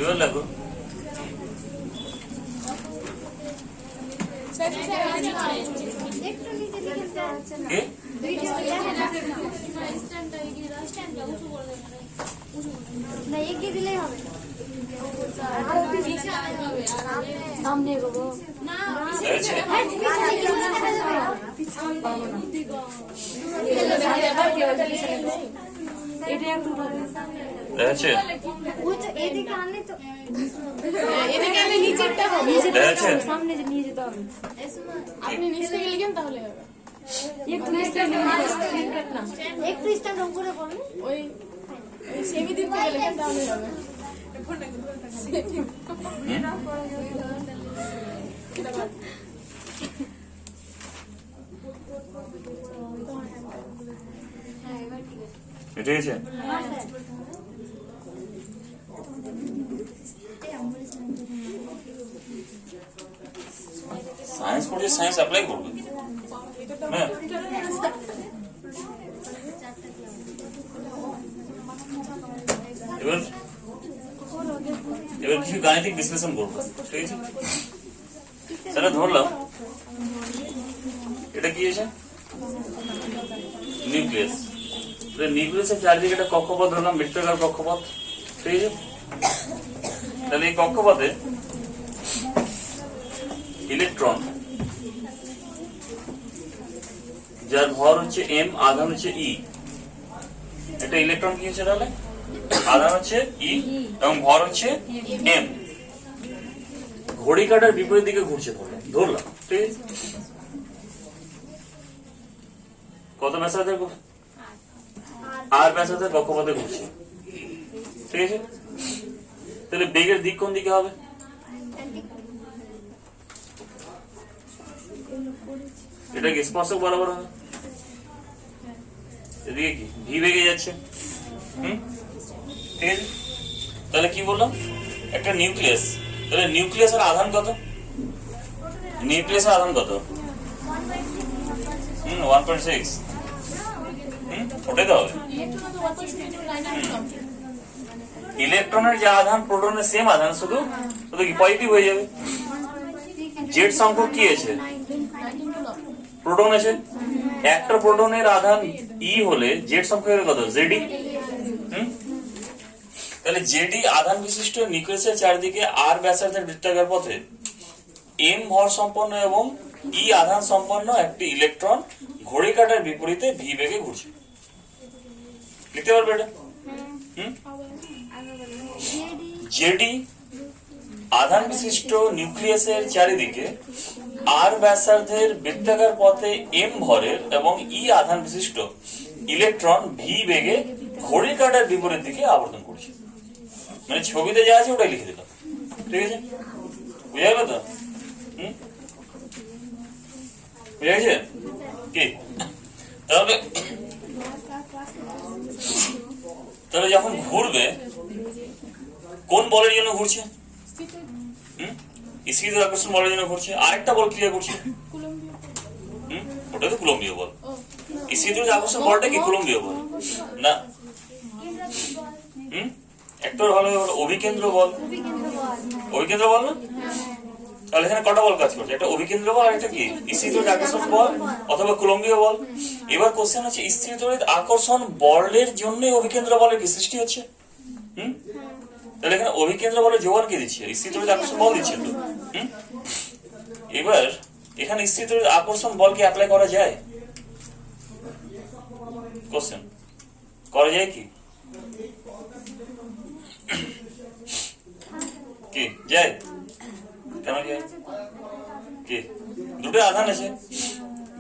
এবার লাগো এগিয়ে দিলেই হবে সামনে এগোবো এটা একটু দেখছে এদিকে আনলে তো এদিকে আমি নিচেরটা হবে দেখছে সামনে নিয়ে যেতে হবে আপনি নিচ থেকে লিখেন তাহলে হবে একটু নিচ থেকে না একটু স্ট্যান্ড অন করে বলুন ওই সেমি দিক থেকে লিখেন তাহলে হবে এটা হয়েছে সায়েন্স পড়ছে সায়েন্স অ্যাপ্লাই করবে হ্যাঁ এবার এবার কিছু গাণিতিক বিশ্লেষণ করবো ঠিক আছে তাহলে ধরলাম এটা কি আছে নিউক্লিয়াস নিউক্লিয়াসের চারদিকে একটা কক্ষপথ ধরলাম বৃত্তাকার কক্ষপথ ঠিক আছে তাহলে এই কক্ষপথে ইলেকট্রন যার ভর হচ্ছে এম আধান হচ্ছে ই একটা ইলেকট্রন কি হচ্ছে তাহলে আধান হচ্ছে ই এবং ভর হচ্ছে এম ঘড়ি কাটার বিপরীত দিকে ঘুরছে ধরলাম ঠিক আছে কত ব্যাসার্ধের আর ব্যাসার্ধের কক্ষপথে ঘুরছে ঠিক আছে তাহলে বেগের দিক কোন দিকে হবে এটা কি স্পর্শক বরাবর হবে এদিকে কি ভি বেগে যাচ্ছে ঠিক আছে তাহলে কি বললাম একটা নিউক্লিয়াস তাহলে নিউক্লিয়াসের আধান কত নিউক্লিয়াসের আধান কত 1.6 ওটাই তো হবে ইলেকট্রনের যে আধান প্রোটনের সেম আধান শুধু শুধু কি পজিটিভ হয়ে যাবে জেড সংখ্যক কি আছে প্রোটন আছে একটা প্রোটনের আধান ই হলে জেড সংখ্যক কত জেডি তাহলে জেডি আধান বিশিষ্ট নিউক্লিয়াসের চারদিকে আর ব্যাসার্ধের বৃত্তাকার পথে এম ভর সম্পন্ন এবং ই আধান সম্পন্ন একটি ইলেকট্রন ঘড়ি কাটার বিপরীতে ভি বেগে ঘুরছে লিখতে পারবে এটা জেডি আধান বিশিষ্ট নিউক্লিয়াসের চারিদিকে আর ব্যাসার্ধের বৃত্তাকার পথে এম ভরের এবং ই আধান বিশিষ্ট ইলেকট্রন ভি বেগে ঘড়ি কাটার বিপরীত দিকে আবর্তন করছে মানে ছবিতে যা আছে ওটাই লিখে দিলাম ঠিক আছে বুঝা গেল তো বুঝা গেছে কি তাহলে তাহলে যখন ঘুরবে কোন বলের জন্য ঘুরছে স্থিত আকর্ষণ বলের জন্য ঘুরছে আরেকটা বল ক্রিয়া করছে ওটা তো কুলম্বীয় বল স্থিত আকর্ষণ বলটা কি কুলম্বীয় বল না একটা হলো অভিকেন্দ্র বল অভিকেন্দ্র বল না তাহলে এখানে কটা বল কাজ করছে একটা অভিকেন্দ্র বল আর একটা কি স্থিত আকর্ষণ বল অথবা কুলম্বীয় বল এবার কোশ্চেন হচ্ছে স্থির আকর্ষণ বলের জন্য অভিকেন্দ্র বলের কি সৃষ্টি হচ্ছে তাহলে এখানে অভিকেন্দ্র বলের যোগান কি দিচ্ছে স্থির আকর্ষণ বল দিচ্ছে তো এবার এখানে স্থির আকর্ষণ বলকে অ্যাপ্লাই করা যায় কোশ্চেন করা যায় কি কি যায় কেন যায় কি দুটো আধান আছে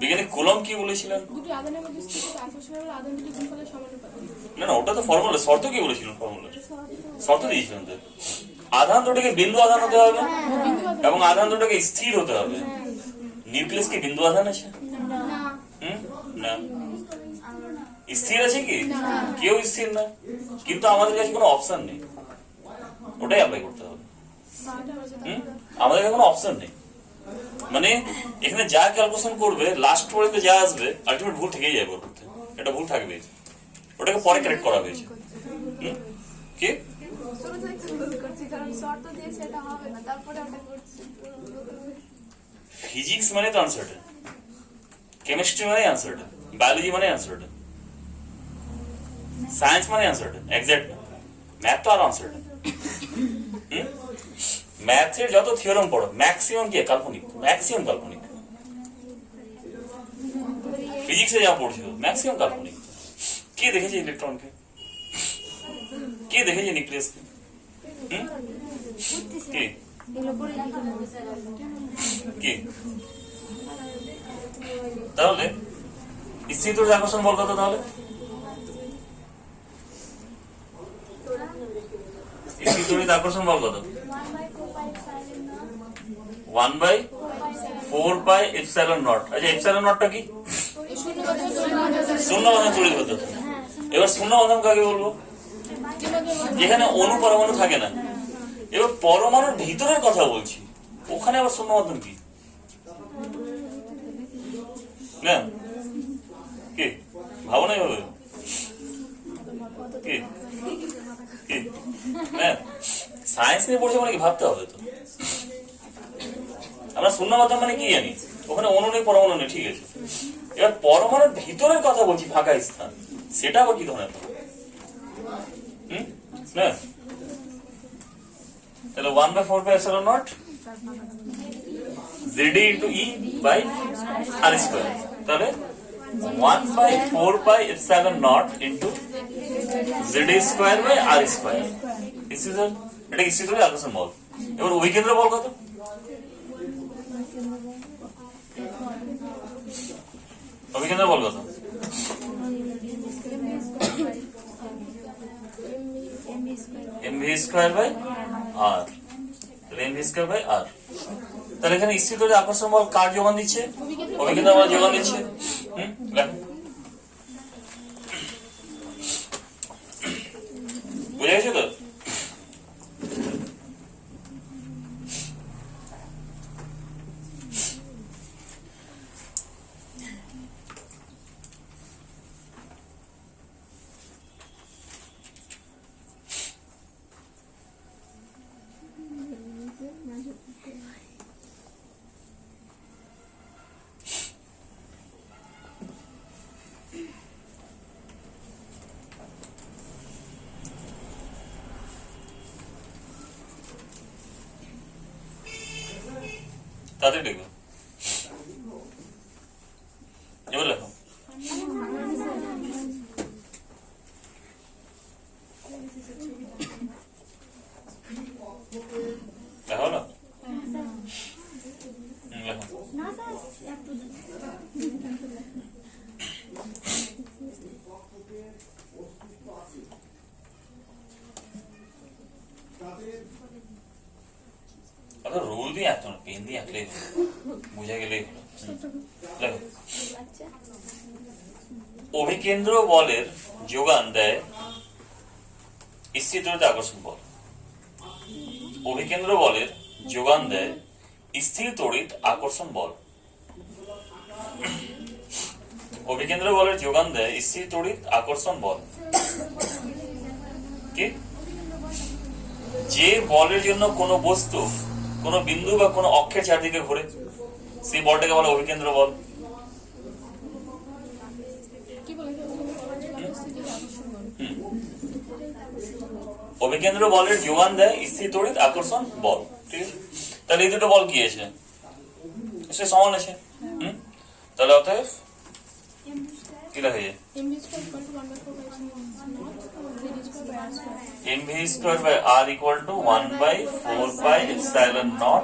বিজ্ঞানী কুলম্ব কি বলেছিলেন দুটো আধানের মধ্যে স্থিত আকর্ষণের আধান দুটো গুণফলের সমানুপাতিক না না ওটা তো ফর্মুলা শর্ত কি বলেছিলেন ফর্মুলা শর্ত দিয়েছিলেন তো আধান দুটোকে বিন্দু আধান হতে হবে এবং আধান দুটোকে স্থির হতে হবে নিউক্লিয়াস কি বিন্দু আধান আছে না স্থির আছে কি কেউ স্থির না কিন্তু আমাদের কাছে কোনো অপশন নেই ওটাই অ্যাপ্লাই করতে হবে আমাদের কাছে কোনো অপশন নেই মানে এখানে যা ক্যালকুলেশন করবে লাস্ট পর্যন্ত যা আসবে আলটিমেট ভুল থেকেই যাবে ওর মধ্যে এটা ভুল থাকবে ওটাকে পরে কারেক্ট করা হয়েছে কি শুরু থেকে ভুল করছি কারণ শর্ত দিয়েছে এটা হবে না তারপরে ওটা করছি ফিজিক্স মানে তো আনসার্টেন, কেমিস্ট্রি মানে আনসার্টেন, বায়োলজি মানে আনসার্টেন, সায়েন্স মানে আনসার্টেন, এক্সাক্ট না। ম্যাথ তো আরো আনসার্টেন। ম্যাথের যত থিওরাম পড়ো ম্যাক্সিমাম কি কাল্পনিক, ম্যাক্সিমাম কাল্পনিক। ফিজিক্সে যা পড়ছো ম্যাক্সিমাম কাল্পনিক। কে দেখেছে ইলেকট্রনকে, কে দেখেছে নিউক্লিয়াসকে? কে কে? তাহলে স্থির আকর্ষণ বল কত? তাহলে স্থির আকর্ষণ বল কত? 1/4πε0। আচ্ছা এপসাইলন নটটা কি? শূন্য বাঁধন তড়িৎ পদ্ধতি। এবার শূন্য বাঁধন কাকে বলবো? যেখানে অণু পরমাণু থাকে না। এবার পরমাণুর ভিতরের কথা বলছি, ওখানে আবার শূন্য বাঁধন কি? না কি ভাবো না এভাবে? কি সায়েন্স নিয়ে পড়ছে মানে কি ভাবতে হবে তো। আমরা শূন্য মাধ্যম মানে কি জানি? ওখানে অণু নেই, পরমাণু নেই, ঠিক আছে। এবার পরমাণুর ভিতরের কথা বলছি, ফাঁকা স্থান, সেটা আবার কি ধরনের? না তাহলে 1/4πε0 ZD into E by R square। তাহলে 1/4πε0 into ZD square by R square। এটা কি স্থির আকর্ষণ বল। এবার অভিকেন্দ্র বল কত? অভিকেন্দ্র বল কত? mv square by r। তাহলে mv স্কয়ার বাই r। তাহলে এখানে স্থির আকর্ষণ বল কার যোগান দিচ্ছে? অভিকেন্দ্র বল যোগান দিচ্ছে। লেখো, বুঝে গেছো তো? তাদের দেখবে এবার লেখো। লেখো না? লেখো। রোল দিয়ে আঁকতো না, পেন দিয়ে আঁকলেই বুঝে গেলেই হলো। দেখো, অভিকেন্দ্র বলের যোগান দেয় স্থির তড়িৎ আকর্ষণ বল। অভিকেন্দ্র বলের যোগান দেয় স্থির তড়িৎ আকর্ষণ বল। অভিকেন্দ্র বলের যোগান দেয় স্থির তড়িৎ আকর্ষণ বল। কি? যে বলের জন্য কোনো বস্তু কোনো বিন্দু বা কোনো অক্ষের চারদিকে ঘোরে, সেই বলটাকে বলে অভিকেন্দ্র বল। অভিকেন্দ্র বলের যোগান দেয় স্থির তড়িৎ আকর্ষণ বল। ঠিক আছে, তাহলে এই দুটো বল কি আছে? সে সমান আছে। তাহলে অতএব কি লেখা যায়? mv square by r equal to 1/4πε0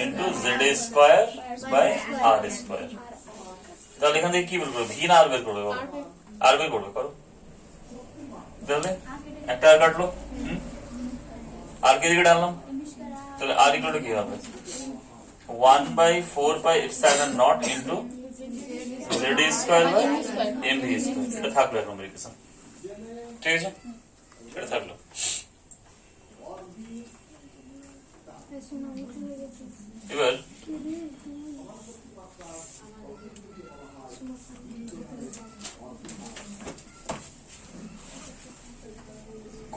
into ZA square by r square। তাহলে এখান থেকে কি বের করবে? ভি না আর বের করবে? বলো, আর বের করবে, করো। তাহলে একটা আর কাটলো, আর কে দিকে ডাললাম, তাহলে আর ইকুয়াল টু কি হবে? 1/4πε0 into ZA square by mv square। এটা থাকলো এখন ভেরিফিকেশন, ঠিক আছে, এটা থাকলো। এবার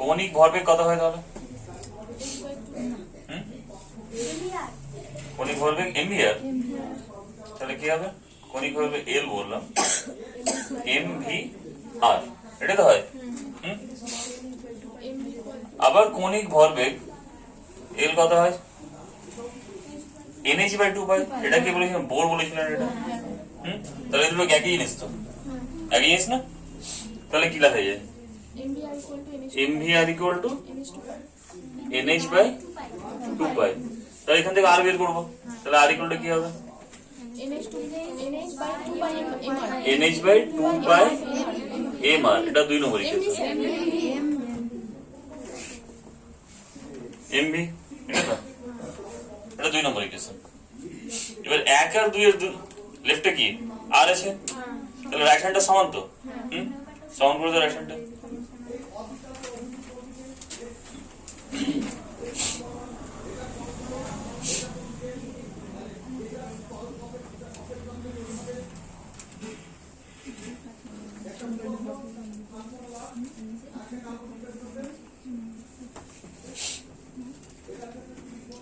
কৌণিক ভরবেগ কত হয় তাহলে? কৌণিক ভরবেগ এমভিআর, তাহলে কি হবে? কৌণিক ভরবেগ এল বললাম, এম ভি আর, এটা তো হয়। আবার কৌণিক ভরবেগ এল কত হয়? এনএইচ বাই 2 পাই। এটা কি বলেছিলাম? বোর বলেছিলেন এটা। তাহলে দুটো একই জিনিস তো, একই জিনিস না? তাহলে কি লেখা যায়? MVR equal to NH by 2 pi. তাহলে এখান থেকে আর বের করবো, তাহলে আর ইকুয়াল টু কি হবে? NH by 2 pi M R. এটা 2 নম্বর ইকুয়েশন। এমভি, এটা তো, এটা 2 নম্বর ইকুয়েশন। এবার 1 আর 2 এর লেফটে কি আর আছে, তাহলে রাইট হ্যান্ডটা সমান তো। সমান করে দাও রাইট হ্যান্ডটা।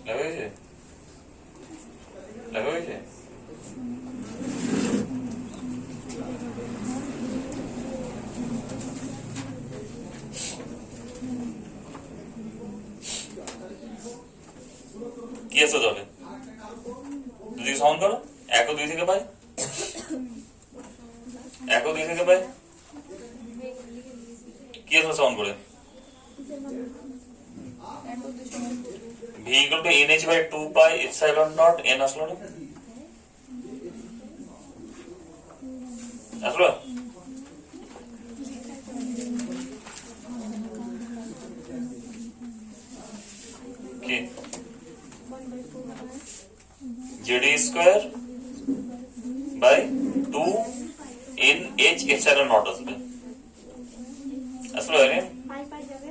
লাগা হয়েছে, লাগা হয়েছে। কি আছে তাহলে? দুদিকে সমান করো। 1 ও 2 থেকে পাই, 1 ও 2 থেকে পাই। কি আছে সমান করে? v equal to nh by 2 pi epsilon naught n আসলো না? আসলো? কি z square by 2 nh epsilon naught আসবে। আসলো আরে পাই পাই যাবে।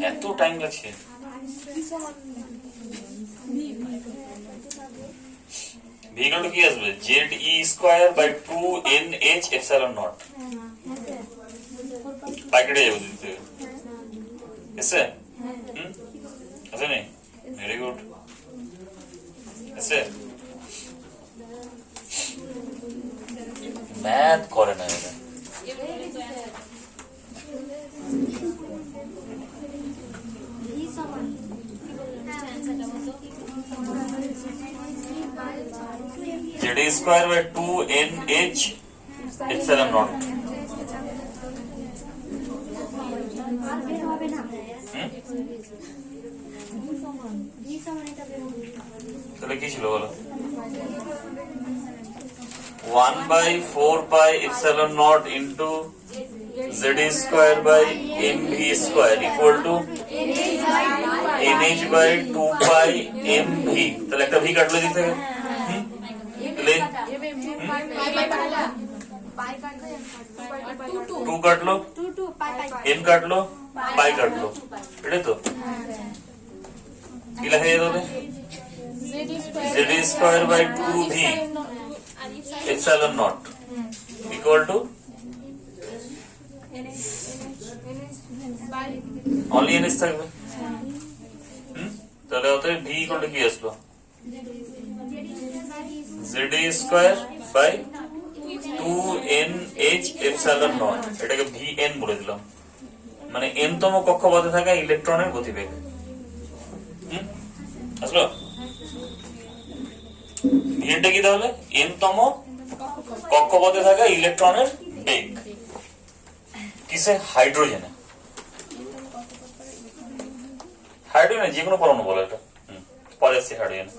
এত টাইম লাগছে? v equal to কি আসবে? z e square by 2 nh epsilon naught। পাই কেটে যাবে দুই থেকে, এসে আছে নেই? ভেরি গুড, এসে ম্যাথ করে না এটা। z square by 2 nh epsilon naught। আর বের হবে না। তাহলে কি ছিল বলো? 1 by 4 pi epsilon naught into z square by mv square equal to nh by 2 pi mv। তাহলে একটা v কাটলো দিক থেকে, তাহলে 2 কাটলো, n কাটলো, পাই কাটলো, এটাই তো। কি লেখা যায় তাহলে? z square by 2v epsilon naught equal to only n থাকবে। তাহলে অতএব v equal to কি আসলো? z square by 2nh epsilon naught। এটাকে vn বলে দিলাম, মানে n তম কক্ষপথে থাকা ইলেকট্রনের গতিবেগ। আসলো? ভিএনটা কি তাহলে? n তম কক্ষপথে থাকা ইলেকট্রনের বেগ। কিসে? হাইড্রোজেনে। হাইড্রোজেনে যে কোনো পরমাণু বলে এটা। পরে আসছে হাইড্রোজেন।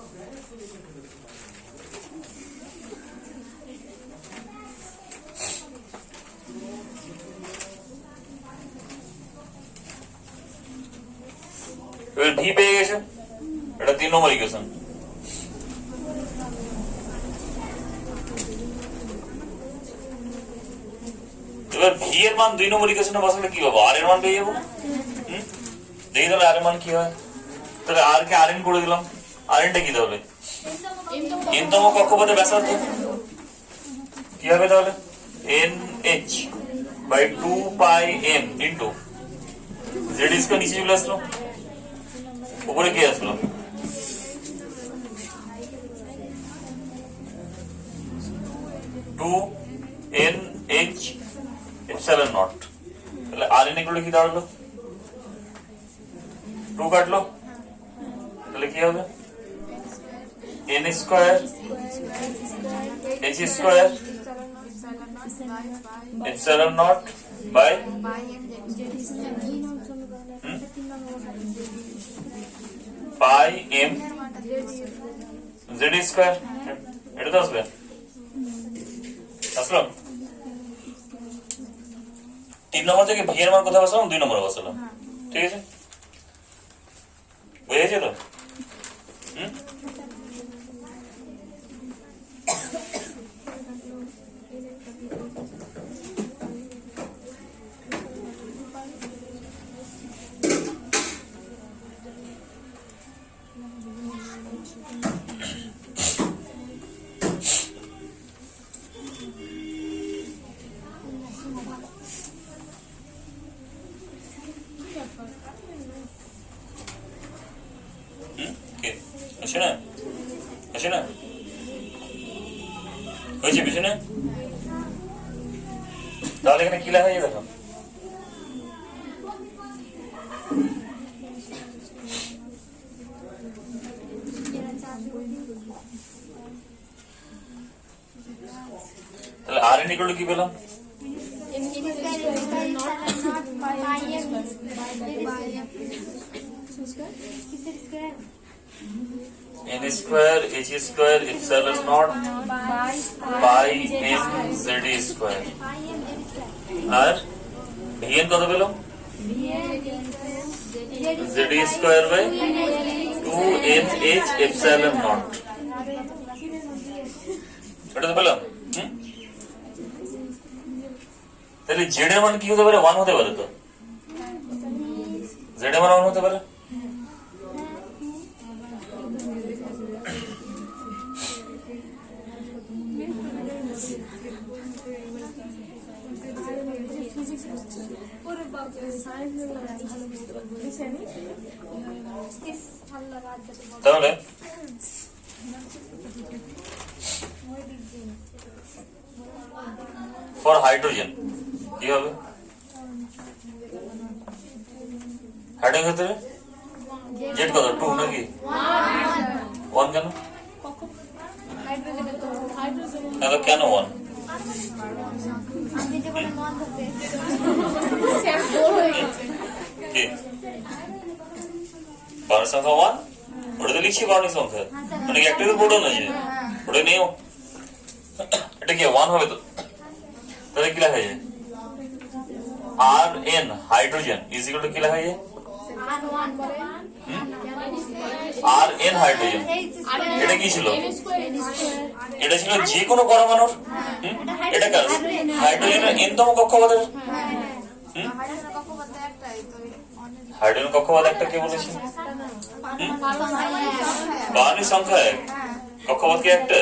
এবার ভি পেয়ে গেছে, এটা 3 নম্বর ইকুয়েশন। এবার ভি এর মান 2 নম্বর ইকুয়েশনে বসালে কি হবে? আর এর মান পেয়ে যাবো। দেখি তাহলে আর এর মান কি হয়। তাহলে আর কে আর এন করে দিলাম। আর এনটা কি তাহলে? এন তম কক্ষপথে ব্যাসার্ধ। কি হবে তাহলে? N H by 2 pi M into Z square নিচে চলে আসলো, উপরে কি আসলো? Two N H epsilon naught. তাহলে আর এন ইকুয়াল কি দাঁড়ালো? 2 কাটলো, তাহলে কি হবে? N square H square epsilon naught by pi M Z square. এটা তো আসবে, আসলো। 3 নম্বর থেকে ভি এর মান কোথায় বসালাম? 2 নম্বরে বসালাম, ঠিক আছে? বুঝেছি তো? আসে না, আসে না, হয়েছে পিছনে। তাহলে এখানে কি লেখা হয়েছে দেখো, তাহলে আর এন ইকুয়াল টু কি পেলাম? N square H square epsilon naught by M Z square. আর ভিএন কত পেলাম? Z square by 2NH epsilon naught. এটা তো পেলাম। তাহলে জেড এর মান কি হতে পারে? 1 হতে পারে তো? জেড এর মান 1 হতে পারে। তাহলে ফর হাইড্রোজেন কি হবে? হাইড্রোজেন ক্ষেত্রে জেড কত? 2 নাকি 1? কেন কেন 1? পাওয়ার সংখ্যা 1, ওটা তো লিখছি পাওয়ার সংখ্যা, মানে কি একটা বোর্ড না যে ওটা নেই, এটা কি 1 হবে তো? তাহলে কি লেখা যায়? আর N hydrogen is equal to কি লেখা যায়? আর এন হাইড্রোজেন। এটা কি ছিল? এটা ছিল যে কোনো পরমাণুর, এটা কার? হাইড্রোজেনের এনতম কক্ষপথের। হাইড্রোজেন কক্ষপথ একটা কে বলেছে? বাহানির সংখ্যা 1, কক্ষপথ কি একটা?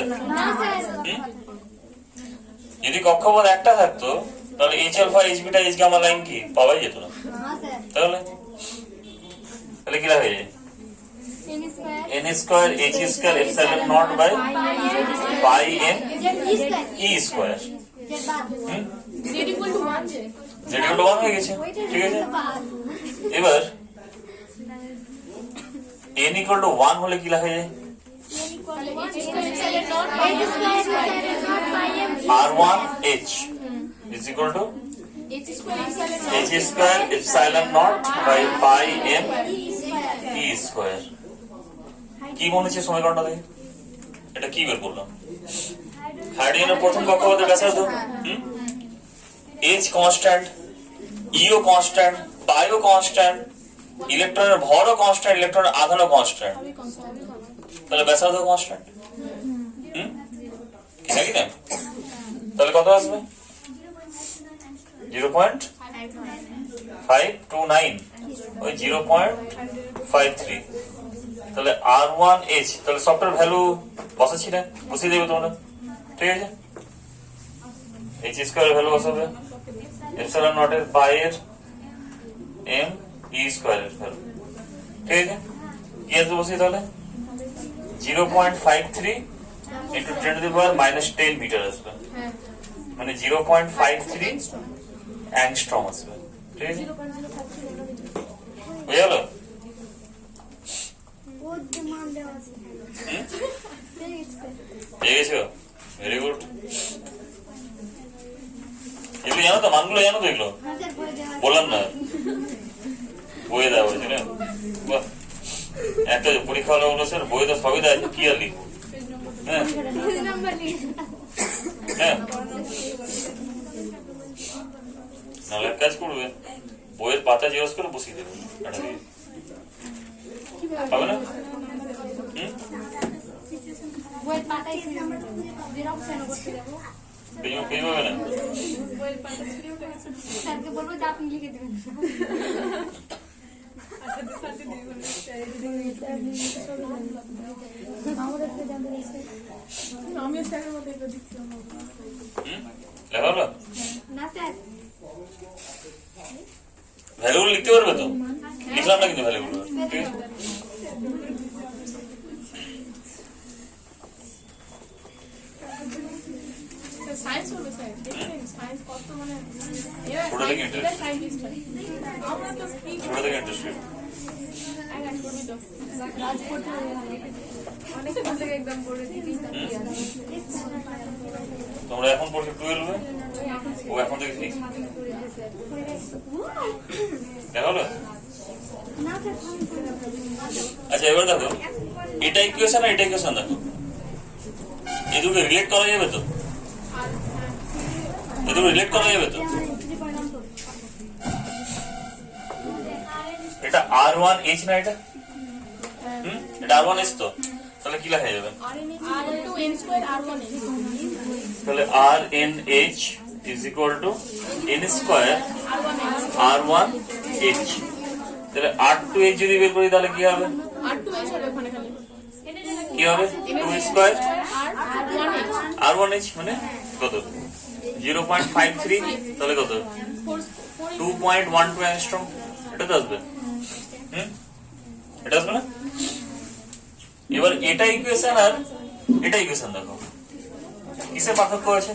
যদি কক্ষপথ একটা থাকতো তাহলে H alpha H beta H gamma line কি পাওয়াই যেত না। তাহলে তাহলে কি লেখা যায়? N square H square epsilon naught by pi M E square. Z equal to 1 Z equal to 1 হয়ে গেছে, ঠিক আছে? এবার এন ইকুয়াল টু 1 হলে কি লেখা যায়? R1H is equal to H square epsilon naught by pi m E square. কি মনে হচ্ছে সমীকরণটা দেখে? এটা কি বের করলাম? হাইড্রোজেনের প্রথম কক্ষপথের ব্যাসার্ধ, H কনস্ট্যান্ট, E ও কনস্ট্যান্ট, পাই ও কনস্ট্যান্ট, ইলেকট্রনের ভরও কনস্ট্যান্ট, ইলেকট্রনের আধানও কনস্ট্যান্ট, তাহলে ব্যাসার্ধ কনস্ট্যান্ট। নাকি না? তাহলে কত আসবে? 0.529, ওই 0.53। তাহলে R1H, তাহলে সফটওয়্যার ভ্যালু বসাচ্ছি না, বসিয়ে দেবে তোমরা, ঠিক আছে? এইচ স্কয়ার ভ্যালু বসাবে এপসাইলন নট এর পাই এর এম ই স্কয়ার এর ভ্যালু, ঠিক আছে? কি আসবে বসি তাহলে 0.53 into 10 to the power -10 metre আসবে, মানে 0.53 অ্যাংস্ট্রম আসবে, ঠিক আছে? বুঝে গেল? পেয়ে গেছো? Very good. এগুলো জানো তো, মানগুলো জানো তো এগুলো? বললাম না, বইয়ে দেওয়া হয়েছে না? বাহ, একটা পরীক্ষা হলে বলো স্যার বইয়ে তো সবই দেওয়া আছে, কি আর লিখবো? হ্যাঁ হ্যাঁ, নাহলে এক কাজ করবে, বইয়ের পাতা জেরক্স করে বসিয়ে দেবে, হবে না? বইয়ের পাতায় জেরক্স কেন করতে যাবো? পেয়ে পাবে না? স্যারকে বলবো যে আপনি লিখে দেবেন। আমিও স্যারের মতো এটা দিচ্ছিলাম। লেখা হলো? না স্যার, ভ্যালুগুলো লিখতে পারবে তো? লিখলাম না কিন্তু ভ্যালুগুলো, ঠিক আছে? সায়েন্স করবে স্যার, দেখবেন সায়েন্স কত মানে ছোট থেকে ইন্টারেস্ট, সায়েন্টিস্ট আমরা তো কি ছোট থেকে ইন্টারেস্ট। করবি তো রাজপথে অনেক থেকে একদম পড়ে দিবি। তোমরা এখন পড়ছো 12-এ, ও এখন থেকে 6। দেখা হলো? না স্যার, আচ্ছা এবার দেখো, এটা ইকুয়েশন আর এটা ইকুয়েশন দেখো, এই দুটো রিলেট করা যাবে তো? এই দুটো রিলেট করা যাবে তো? এটা R1H না এটা? এটা R1H তো? তাহলে কি লেখা যাবে? তাহলে RNH is equal to N square R1H। তাহলে R2H যদি বের করি তাহলে কি হবে? কি হবে? 2 স্কয়ার R1H মানে কত? 0.53, তাহলে কত? 2.12 অ্যাংস্ট্রম। এটা তো আসবে, এটা আসবে না? এবার এটা ইকুয়েশন আর এটা ইকুয়েশন দেখো, কিসের পার্থক্য আছে?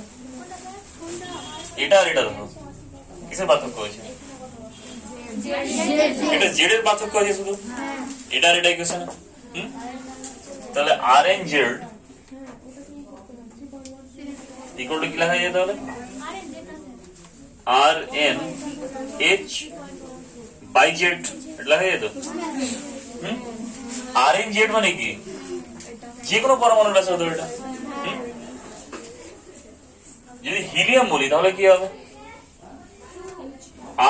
এটা আর এটা দেখো, কিসের পার্থক্য আছে? এটা জেড এর পার্থক্য আছে শুধু, এটা আর এটা ইকুয়েশন। তাহলে আর এন জেড ইকুয়াল টু কি লেখা যায় তাহলে? আর এন এইচ বাই জেড, এটা লেখা যায় তো? আর এন জেড মানে কি? যে কোনো পরমাণুর ব্যাসার্ধ এটা। যদি হিলিয়াম বলি তাহলে কি হবে?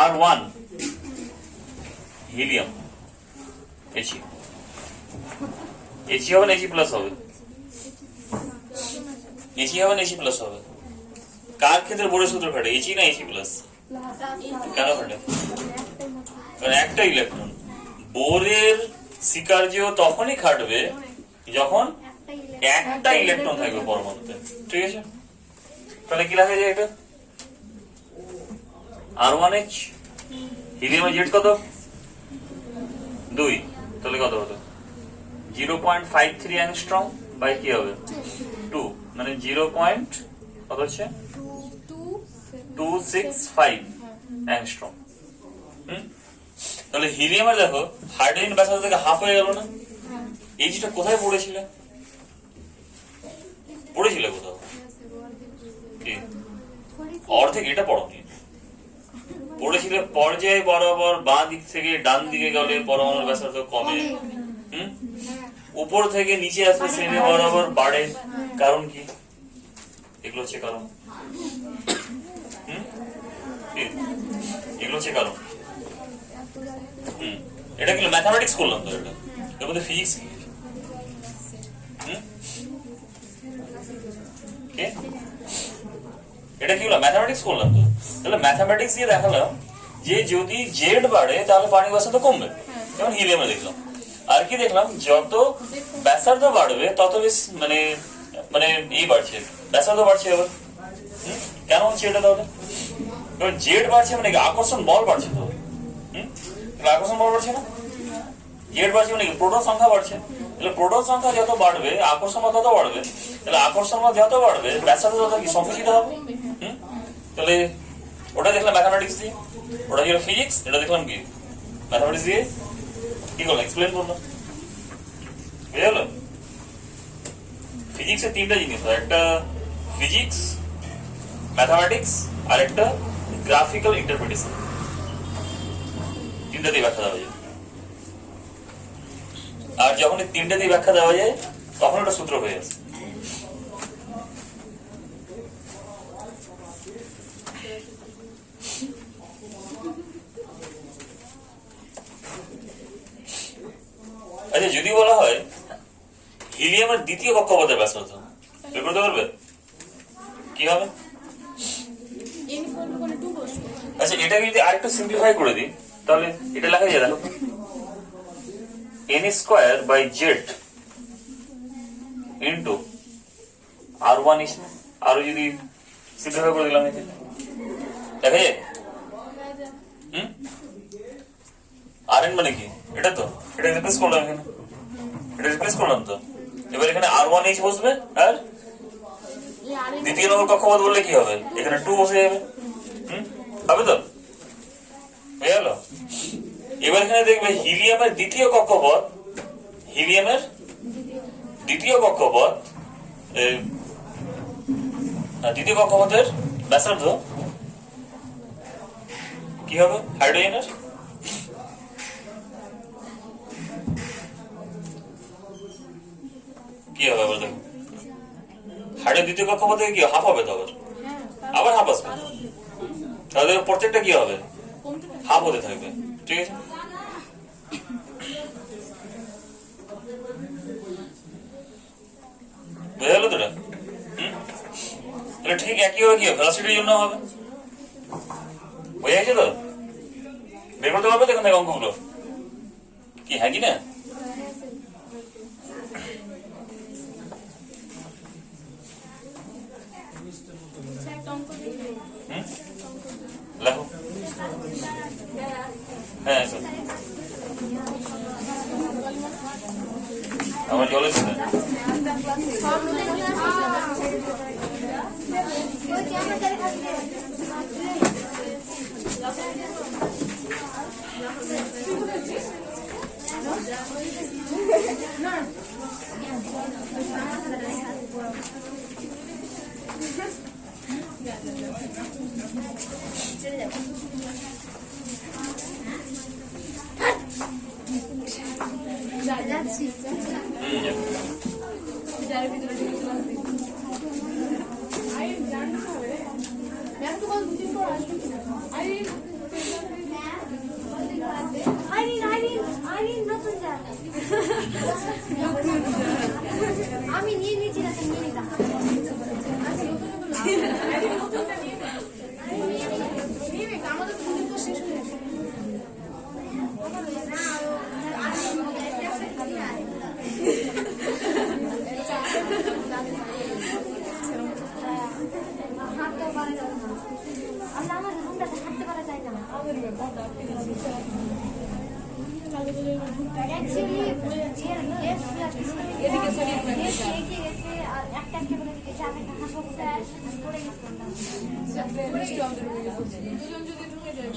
R1 হিলিয়াম, He হবে না He প্লাস হবে? He হবে না He প্লাস হবে? কার ক্ষেত্রে বোরের সূত্র খাটে, He না He প্লাস? কেন খাটে? কারণ একটা ইলেকট্রন, বোরের স্বীকার্য তখনই খাটবে যখন একটা ইলেকট্রন থাকবে পরমাণুতে, ঠিক আছে? তাহলে কি লেখা যায় এটা? R1H, হিলিয়ামের জেড কত? 2, তাহলে কত হতো? 0.53 অ্যাংস্ট্রম বাই কি হবে? 2, মানে 0. কত হচ্ছে? 265 অ্যাংস্ট্রম। তাহলে হিলিয়ামের দেখো হাইড্রোজেন ব্যাসার্ধ থেকে হাফ হয়ে গেল না? এই জিনিসটা কোথায় পড়েছিলে? পড়েছিলে কোথাও? কি অর্ধেক? এটা পড়োনি, পড়েছিলে পর্যায় বরাবর বাঁ দিক থেকে ডান দিকে গেলে পরমাণুর ব্যাসার্ধ কমে, উপর থেকে নিচে আসলে শ্রেণী বরাবর বাড়ে। কারণ কি? এগুলো হচ্ছে কারণ। এগুলো হচ্ছে কারণ। এটা কিন্তু ম্যাথামেটিক্স করলাম তো, এটা এর মধ্যে ফিজিক্স কি? এটা কি হলো? ম্যাথামেটিক্স করলাম তো। তাহলে ম্যাথামেটিক্স দিয়ে দেখালাম যে যদি জেড বাড়ে তাহলে পানির ব্যাসার্ধ কমবে, যেমন হিলিয়ামে দেখলাম। আর কি দেখলাম? যত ব্যাসার্ধ বাড়বে তত বেশি মানে মানে এই বাড়ছে, ব্যাসার্ধ বাড়ছে। এবার কেন হচ্ছে এটা তাহলে? এবার জেড বাড়ছে মানে কি আকর্ষণ বল বাড়ছে তো। তাহলে আকর্ষণ বল বাড়ছে না? জেড বাড়ছে মানে কি প্রোটন সংখ্যা বাড়ছে। তাহলে প্রোটন সংখ্যা যত বাড়বে আকর্ষণ বল তত বাড়বে। তাহলে আকর্ষণ বল যত বাড়বে ব্যাসার্ধ তত কি সংকুচিত হবে। তাহলে ওটা দেখলাম ম্যাথামেটিক্স দিয়ে, ওটা ছিল ফিজিক্স, এটা দেখলাম কি ম্যাথামেটিক্স দিয়ে। কি করলাম? এক্সপ্লেন করলাম। বুঝে গেল? ফিজিক্সের তিনটা জিনিস হয়, একটা ফিজিক্স, ম্যাথামেটিক্স আর একটা গ্রাফিক্যাল ইন্টারপ্রিটেশন। তিনটা দিয়ে ব্যাখ্যা দেওয়া যায়। আর যখন এই তিনটা দিয়ে ব্যাখ্যা দেওয়া যায় তখন ওটা সূত্র হয়ে আসে। আচ্ছা, যদি বলা হয় হিলিয়ামের দ্বিতীয় কক্ষপথের ব্যাসার্ধ বের করতে পারবে? কি হবে? n = 2 বসবে। আচ্ছা, এটাকে যদি আরেকটু সিম্পলিফাই করে দিই তাহলে এটা লেখা যায়, দেখো n² z into r1 is আরো যদি সিম্পলিফাই করে দিলাম এখানে দেখা যায়। rn মানে কি? এটা তো এটা রিপ্লেস করলাম এখানে, এটা রিপ্লেস করলাম তো। এবার এখানে r1h বসবে আর দ্বিতীয় নম্বর কক্ষপথ বললে কি হবে? এখানে 2 বসে যাবে। হবে তো? হয়ে গেল? এবার এখানে দেখবে হিলিয়ামের দ্বিতীয় কক্ষপথ, হিলিয়ামের দ্বিতীয় কক্ষপথ, দ্বিতীয় কক্ষপথের ব্যাসার্ধ কি হবে হাইড্রোজেনের? কি হবে আবার দেখো, হাইড্রোজেন দ্বিতীয় কক্ষপথে কি হাফ হবে তো আবার হাফ আসবে। তাহলে প্রত্যেকটা কি হবে? হাফ হতে থাকবে। ঠিক আছে, বুঝা গেল তো? তাহলে ঠিক একই হবে, কি হবে ভেলোসিটির জন্য হবে। বুঝে গেছে তো? বের করতে পারবে তো এখান থেকে অঙ্কগুলো? কি হ্যাঁ কি না? লেখো। হ্যাঁ, আমার জল এসেছে। আমি নিয়ে নিয়েছি না, নিয়ে নিলাম। আমাদের তো শেষ হয়ে গেছে। হাঁটতেও পারে না। আল্লাহ, আমার রুমটাতে হাঁটতে পারা যায় না। Actually, এদিকে সরিয়ে গেছে আর একটা একটা করে দিকে আমি হাসো করে দুজন যদি ঢুকে যায়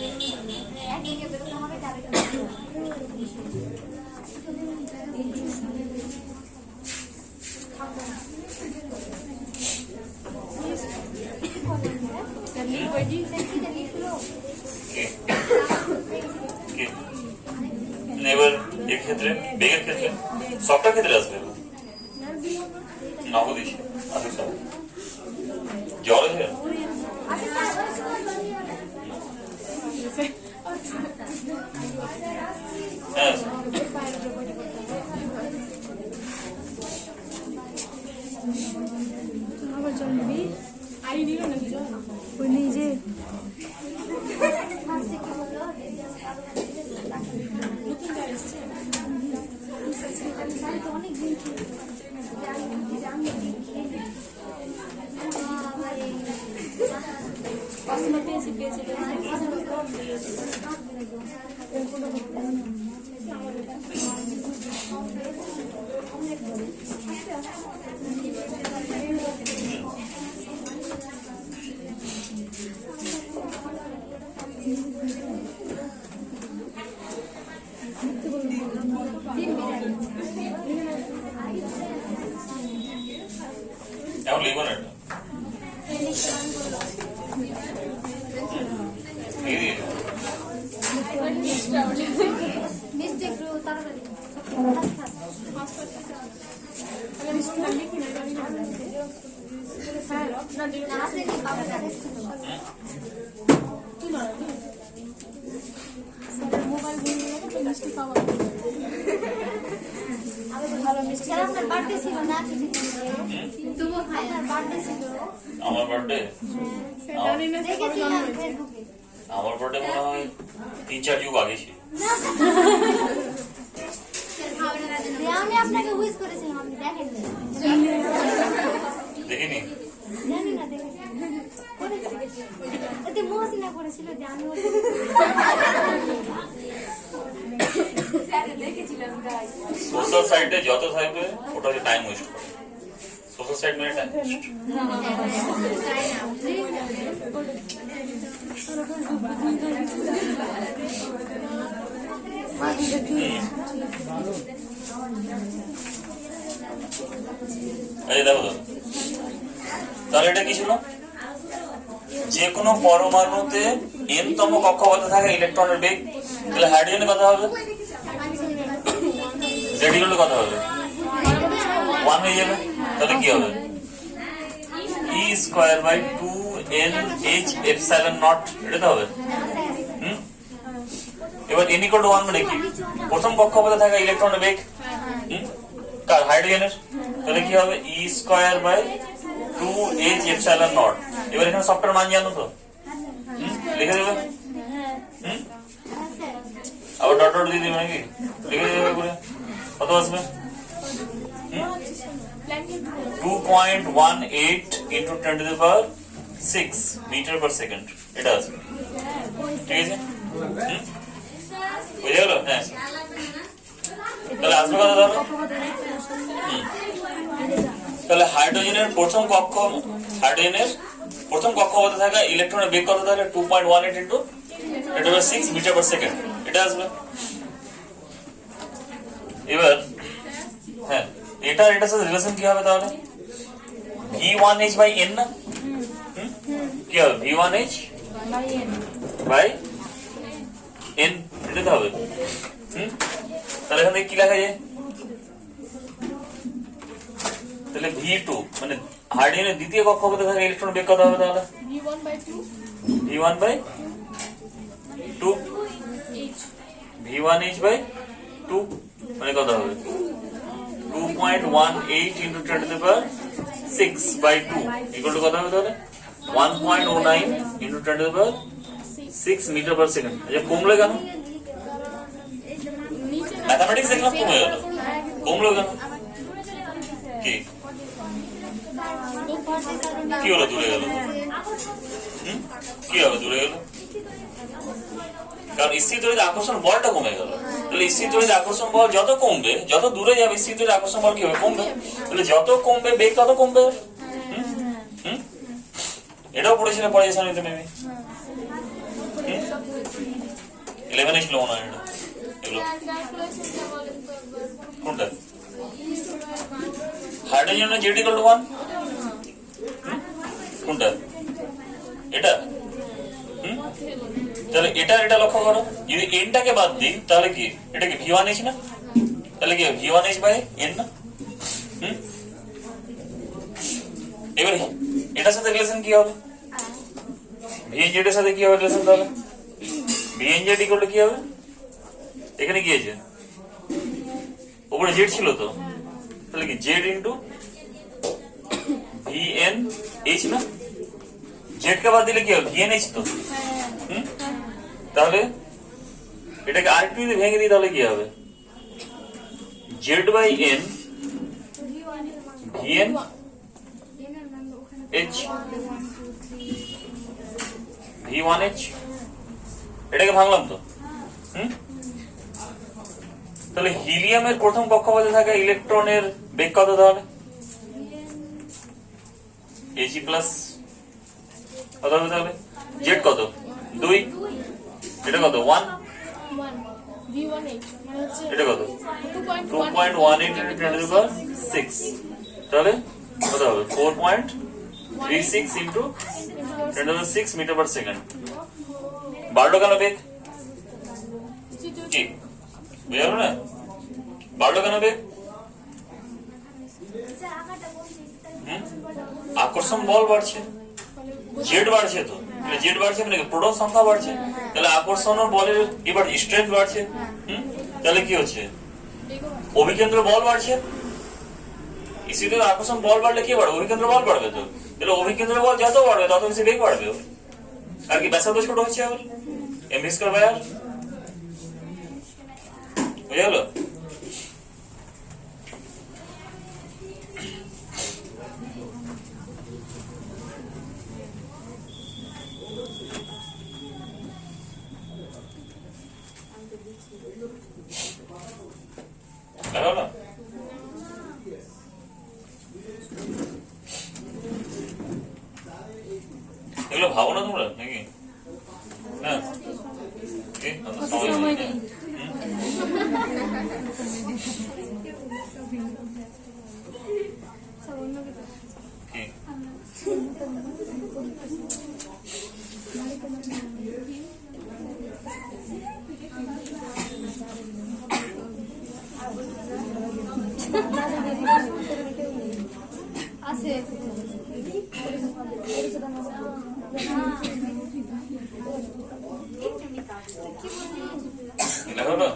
একদিকে বেরোতে হবে, যাবে এবার এক্ষেত্রে বেগের ক্ষেত্রে সবটার ক্ষেত্রে আসবে নগদ আসে জল আছে। হ্যাঁ, আবার জল নিবি আই নিল নাকি জল ওই নিজে নতুন জল এসছে অনেক দিন এখন লিখবো না এটা এই দিয়ে দিও। মিষ্টি একটু তাড়াতাড়ি আসেনি বাবা মোবাইল মিষ্টি খাওয়া স্যার আপনার বার্থডে ছিল না তবুও আপনার বার্থডে ছিল আমার বার্থডে জানি না দেখেছিলাম ফেসবুকে আমার বার্থডে মনে হয় 3-4 যুগ আগে ছিল আমি আপনাকে উইশ করেছিলাম আপনি দেখেননি দেখিনি জানি না দেখেছি এতে মহসিনা করেছিল যে আমি দেখেছিলাম সোশ্যাল সাইটে যত থাকবে ওটা হচ্ছে টাইম ওয়েস্ট করে সোশ্যাল সাইট মানে টাইম ওয়েস্ট এই দেখো তো। তাহলে এটা কি ছিল যে কোনো পরমাণুতে n তম কক্ষপথে থাকা ইলেকট্রনের বেগ তাহলে হাইড্রোজেনের কথা হবে জেডিগুলোর কথা হবে 1 হয়ে যাবে তাহলে কি হবে e square by 2n h epsilon naught এটা তো হবে এবার n ইকুয়াল টু 1 মানে কি প্রথম কক্ষপথে থাকা ইলেকট্রনের বেগ কার হাইড্রোজেনের তাহলে কি হবে e square by 2h epsilon naught এবার এখানে সফটওয়্যার মান জানো তো লিখে দেবে আবার ডট ডট দিয়ে দিবে নাকি লিখে দেবে করে কত আসবে 2.18 into 10 to the power 6 meter per second এটা আসবে ঠিক আছে বুঝে গেল হ্যাঁ তাহলে আসবে কত তাহলে হাইড্রোজেনের প্রথম কক্ষপথে থাকা ইলেকট্রনের বেগ কত তাহলে 2.18 into 10 to the power 6 metre per second এটা আসবে এবার হ্যাঁ এটার সাথে রিলেশন কি হবে তাহলে v1h বাই n না কি হবে v1h বাই n এটা তো হবে তাহলে এখানে কি লেখা যায় তাহলে v2 মানে হাইড্রোজেনের দ্বিতীয় কক্ষপথে থাকা ইলেকট্রন বেগ কত হবে তাহলে v1 বাই 2 v1h বাই 2 মানে কত হবে 2.18 into 10 to the power 6 by 2 equal to কত হবে তাহলে 1.09 into 10 to the power 6 metre per second আচ্ছা কমলো কেন ম্যাথমেটিক্স দেখলাম কমে গেল কমলো কেন কি কি হলো দূরে গেল কি হবে দূরে গেল কারণ স্থির তড়িৎ আকর্ষণ বলটা কমে গেল তাহলে স্থির তড়িৎ আকর্ষণ বল যত কমবে যত দূরে যাবে স্থির তড়িৎ আকর্ষণ বল কি হবে কমবে তাহলে যত কমবে বেগ তত কমবে এটাও পড়েছিল পরে সামনে মেবি 11 ছিল মনে হয় এটা এগুলো কোনটা হাইড্রোজেনের জেড ইকুয়াল টু 1 কোনটা এটা তাহলে এটা লক্ষ্য করো যদি এনটাকে বাদ দিই তাহলে কি এটা কি v1h না তাহলে কি v1h বাই n না এবারে এটার সাথে রিলেশন কি হবে vnz এর সাথে কি হবে রিলেশন তাহলে vnz ইকুয়াল টু কি হবে এখানে কি আছে উপরে জেড ছিল তো তাহলে কি জেড ইনটু vnh না জেড কে বাদ দিলে কি হবে vnh তো তাহলে এটাকে আরেকটু যদি ভেঙে দিই তাহলে কি হবে Z by N VN H v1h, এটাকে ভাঙলাম তো। তাহলে হিলিয়ামের প্রথম কক্ষপথে থাকা ইলেকট্রনের বেগ কত তাহলে? Ag প্লাস কত হবে তাহলে? জেড কত? 2, এটা কত? 1, 1 v1h মানে হচ্ছে এটা কত? 2.18 2.18 × 10⁶। তাহলে কত হবে? 4.36 × 10⁶ মিটার পার সেকেন্ড। বাড়লো কেন বেগ? কি বুঝা গেল না? বাড়লো কেন বেগ? আকর্ষণ বল বাড়ছে, জেড বাড়ছে তো। জেড বাড়ছে মানে প্রোটন সংখ্যা বাড়ছে, তাহলে আকর্ষণ বলের এবার স্ট্রেংথ বাড়ছে। তাহলে কি হচ্ছে? অভিকেন্দ্র বল বাড়ছে। ইসিতে আকর্ষণ বল বাড়লে কি বাড়বে? অভিকেন্দ্র বল বাড়বে তো। তাহলে অভিকেন্দ্র বল যত বাড়বে তত বেশি বেগ বাড়বে। আর কি ব্যাসার্ধ ছোট হচ্ছে আবার, এম ভি স্কয়ার বাই আর। বুঝা গেল? দেখো না, এগুলো ভাবো না তোমরা নাকি? না কি আমাদের সময় নেই। কি আছে দেখো না,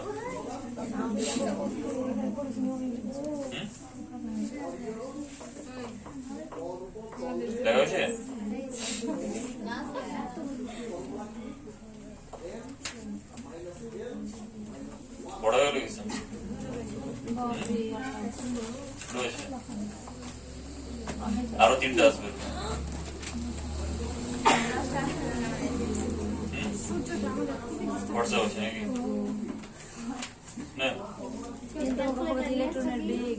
দেখা হয়েছে? বড় হয়ে গেছে রয়েছে, আরো 3টা আসবে। হোয়াটসঅ্যাপ আছে নাকি? না ইলেকট্রনের বেগ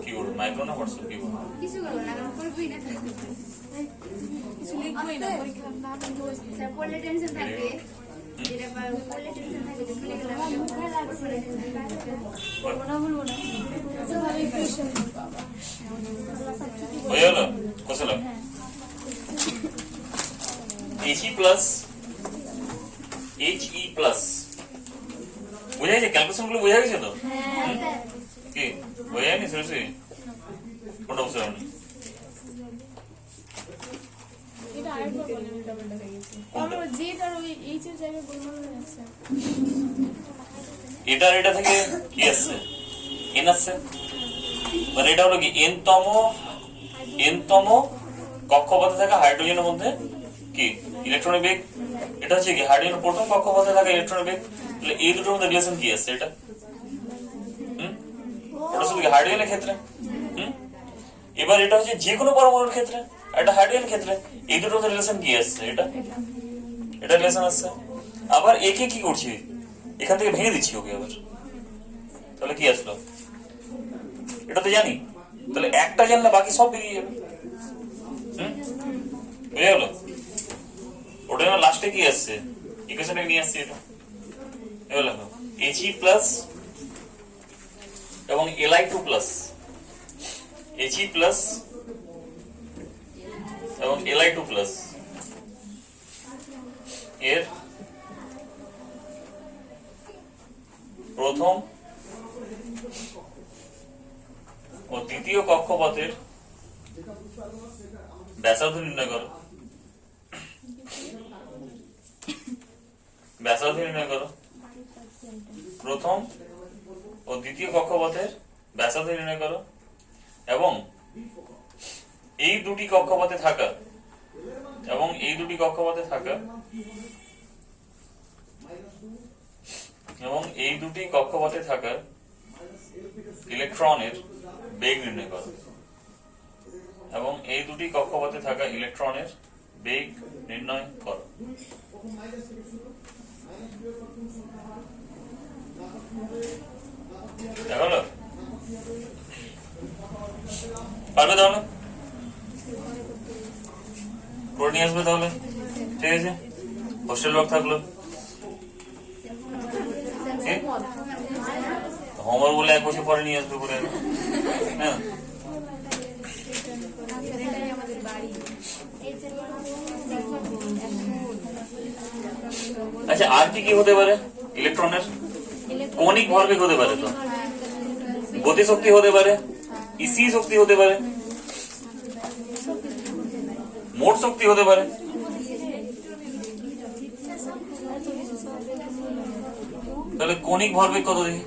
কি করবো? মাইক্রো না হোয়াটসঅ্যাপ কি করবো? কিছু করবো না, করবই না, কিছু লিখবই না পরীক্ষা না স্যার পড়লে টেনশন থাকবে, যেটা পড়লে টেনশন থাকবে যে ভুলে গেলাম, বলবো না ভুলবো না। ইকুয়েশন হয়ে গেল? কোথায় লাগ HE প্লাস HE প্লাস বোঝা গেছে? ক্যালকুলেশন গুলো বোঝা গেছে তো? কি বোঝা যায়নি? সরাসরি কোনটা বুঝতে পারনি? এটা আরেকবার বলেন, ডাবলটা হয়ে গেছে। আমরা জেড আর ওই এইচ এর জায়গায় গোলমাল হয়ে আছে। এটা আর এটা থেকে কি আসছে? এন আসছে, মানে এটা হলো কি এনতম কক্ষপথে থাকা হাইড্রোজেনের মধ্যে কি ইলেকট্রনের বেগ। এটা হচ্ছে কি হাইড্রোজেনের প্রথম কক্ষপথে থাকা ইলেকট্রনের বেগ। তাহলে এই দুটোর মধ্যে রিলেশন কি আসছে? এটা ওটা শুধু কি হাইড্রোজেনের ক্ষেত্রে। এবার এটা হচ্ছে যে কোনো পরমাণুর ক্ষেত্রে, এটা হাইড্রোজেন ক্ষেত্রে। এই দুটোর মধ্যে রিলেশন কি আসছে? এটা রিলেশন আসছে। আবার একে কি করছি? এখান থেকে ভেঙে দিচ্ছি ওকে আবার, তাহলে কি আসলো? এটা তো জানি, তাহলে একটা জানলে বাকি সব বেরিয়ে যাবে। বুঝে গেল? ওটা না লাস্টে কি আসছে? ইকুয়েশনে নিয়ে আসছে এটা। এবার দেখো He প্লাস এবং Li2 প্লাস, He প্লাস এবং Li2 প্লাস এর প্রথম ও দ্বিতীয় কক্ষপথের ব্যাসার্ধ নির্ণয় করো। ব্যাসার্ধ নির্ণয় করো। প্রথম ও দ্বিতীয় কক্ষপথের ব্যাসার্ধ নির্ণয় করো এবং এই দুটি কক্ষপথে থাকা ইলেকট্রনের বেগ নির্ণয় করো। এবং এই দুটি কক্ষপথে থাকা ইলেকট্রনের বেগ নির্ণয় করো। হলো? পারবে তাহলে? করে নিয়ে আসবে তাহলে, ঠিক আছে? হোস্টেল ওয়ার্ক থাকলো, হোমওয়ার্ক বলে 1 বছর পরে নিয়ে আসবে করে। হ্যাঁ, আচ্ছা আর কি কি হতে পারে ইলেকট্রনের? কৌণিক ভরবেগ হতে পারে, তো গতিশক্তি হতে পারে, ইসি শক্তি হতে পারে, মোট শক্তি হতে পারে। তাহলে কৌণিক ভরবেগ কত দেখি?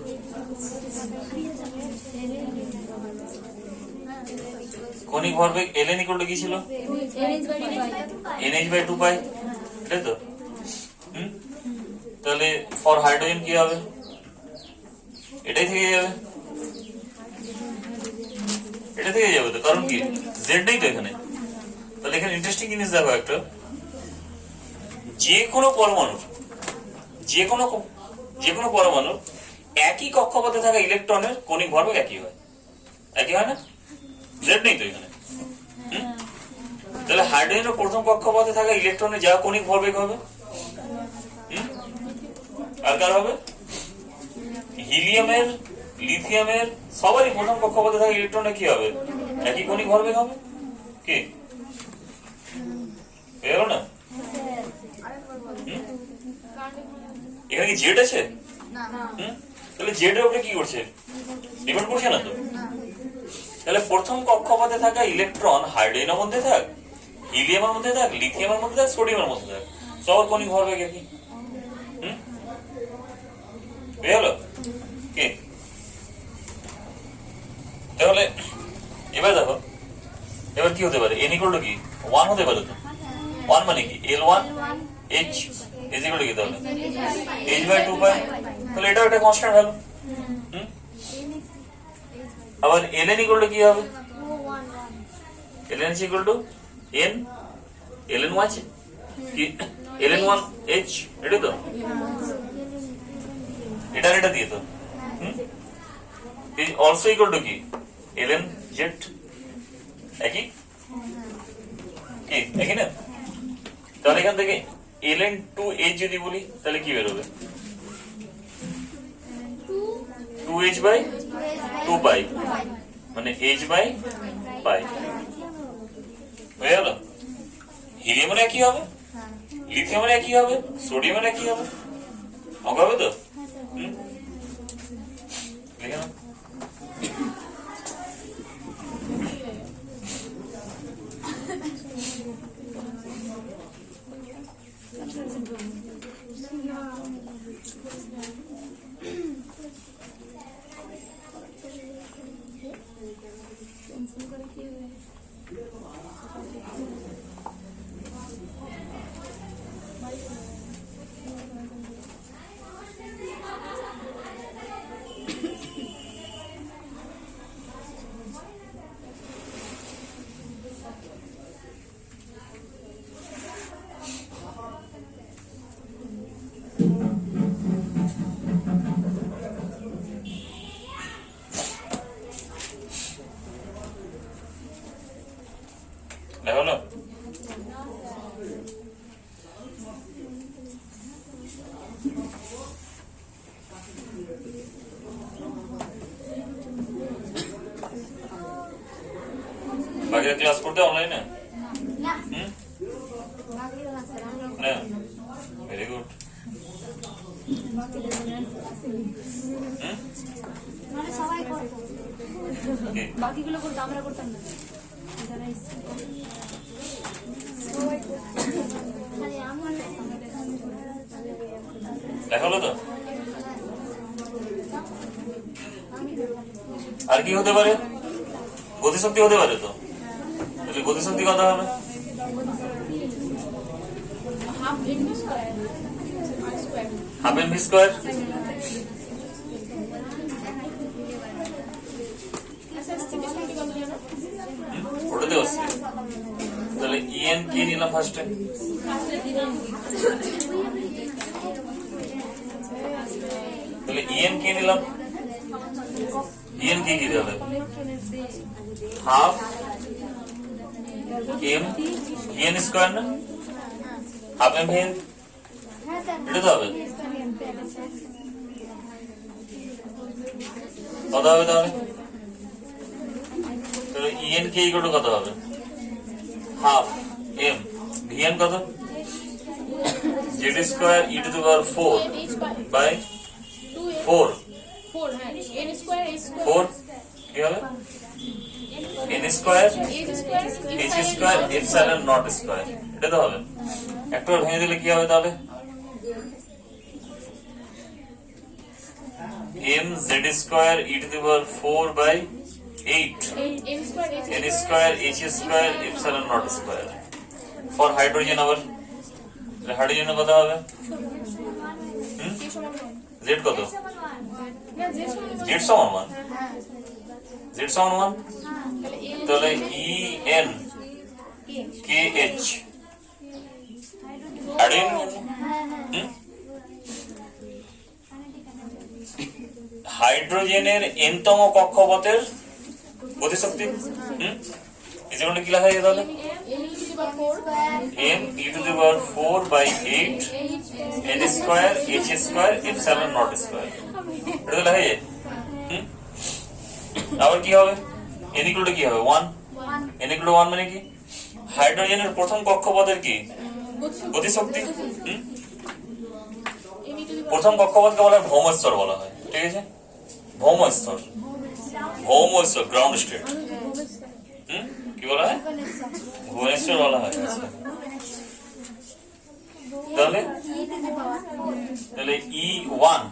কৌণিক ভরবেগ ln ইকুয়াল টু কি ছিল? nh/2π, তাই তো? তাহলে ফর হাইড্রোজেন কি হবে? এটাই থেকে যাবে, এটা থেকে যাবে তো, কারণ কি জেড নেই তো এখানে। তাহলে এখানে ইন্টারেস্টিং জিনিস দেখো একটা, যে কোনো পরমাণুর একই কক্ষপথে থাকা ইলেকট্রনের কৌণিক ভরবেগ একই হয়, একই হয় না? জেড নেই তো এখানে। তাহলে হাইড্রোজেনের প্রথম কক্ষপথে থাকা ইলেকট্রনের যা কৌণিক ভরবেগ হবে, আর কার হবে? হিলিয়ামের, লিথিয়ামের, সবারই প্রথম কক্ষপথে থাকা ইলেকট্রনের কি হবে? একই কৌণিক ভরবেগ হবে। কি পেলো না? এখানে কি জেড আছে? তাহলে জেড এর উপরে কি করছে? ডিপেন্ড করছে না তো। তাহলে প্রথম কক্ষপথে থাকা ইলেকট্রন হাইড্রোজেনের মধ্যে থাক, হিলিয়ামের মধ্যে থাক, লিথিয়ামের মধ্যে থাক, সোডিয়ামের মধ্যে থাক, সবার কৌণিক ভরবেগ একই। হলো কি? তাহলে এবার দেখো, এবার কি হতে পারে? n ইকুয়াল টু কি 1 হতে পারে তো। 1 মানে কি? L1 H is equal to কি তাহলে? h/2π। তাহলে এটা একটা কনস্ট্যান্ট ভ্যালু। আবার ln ইকুয়াল টু কি হবে? ln equal to n ln1 আছে কি? ln1 H, এটা তো এটা দিয়ে তো অলসো ইকুয়াল টু কি? ln z, একই কি? একই না? তাহলে এখান থেকে ln2h যদি বলি তাহলে কি বেরোবে? 2h/2π, মানে h/π হয়ে গেল। হিলিয়ামের একই হবে, লিথিয়ামের একই হবে, সোডিয়ামের একই হবে, অঙ্ক হবে তো? লিখে নাও। হলো বাকি ক্লাস করতে অনলাইনে? না, ভেরি গুড। বাকিগুলো করতো, আমরা করতাম না। দেখালো তো? আর কি হতে পারে? গতিশক্তি হতে পারে তো। গতিশক্তি কথা হবে হাফ এম ভি স্কোয়ার। ওটাতে হচ্ছে ইএন কে নিলাম ফার্স্টে, তাহলে ইএন কে নিলাম, ইএন কে কি তাহলে হাফ এম ভিএন স্কোয়ার না, হাফ এম ভিএন হ্যাঁ স্যার এটা তো হবে, কত হবে তাহলে? তাহলে ইএন কে ইকুয়াল টু কত হবে? হাফ এম ভিএন কত? Z square E to the power 4 by 4 4 হ্যাঁ n স্কয়ার h 4 কি হবে? N square square H square epsilon not square, এটা তো হবে। একটু ভেঙে দিলে কি হবে তাহলে? M Z square E to the power 4 by 8 n square n square H square epsilon not square. For hydrogen আবার হাইড্রোজেনের কত হবে? জেড কত? না যে জেড সমান 1, জেড সমান 1, তাহলে ই এন কে এইচ হাইড্রোজেনের এনতম কক্ষপথের গতিশক্তি ইজেন্ট কি লেখা যায় তাহলে? M E to the power 4 by 8 N square H square epsilon not square, এটা তো লেখা যায়। আবার কি হবে? এন ইকুয়াল টু কি হবে? 1, এন ইকুয়াল টু 1 মানে কি? হাইড্রোজেনের প্রথম কক্ষপথের কি গতিশক্তি? প্রথম কক্ষপথকে বলা হয় ভৌমস্তর বলা হয়, ঠিক আছে? ভৌমস্তর, ভৌমস্তর গ্রাউন্ড স্টেট কি বলা হয়? ভুবনেশ্বর বলা হয়। তাহলে তাহলে ই 1